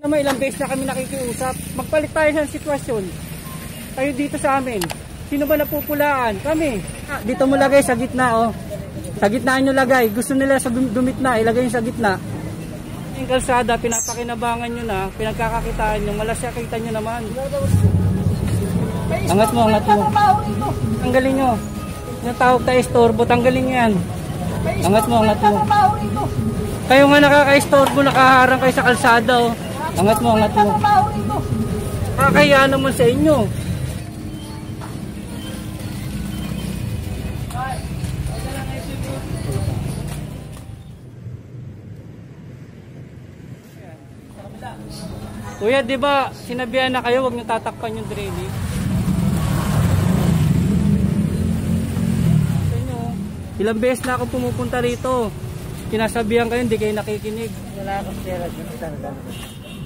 Naman ilang beses na kami nakikiusap. Magpalit tayo ng sitwasyon. Kayo dito sa amin. Sino ba napupulaan? Kami. Dito mo lagay sa gitna, oh. Sa gitna nyo lagay. Gusto nila sa dumit na, ilagay nyo sa gitna. Yung kalsada, pinapakinabangan nyo na, pinagkakakitaan nyo, malasakita nyo naman. Angat mo, angat mo. Tanggalin nyo. Yung tawag tayo estorbo, tanggalin nyo yan. Angat mo, angat mo. Kayo nga nakaka-estorbo, nakaharang kayo sa kalsada, oh. Angat mo, angat mo. Kakahiya naman sa inyo. Kuya, di ba sinabihan na kayo huwag niyo tatakpan yung drainage? Ilang beses na ako pumupunta rito. Kinasabihan kayo, hindi kayo nakikinig. Wala akong pera dito talaga.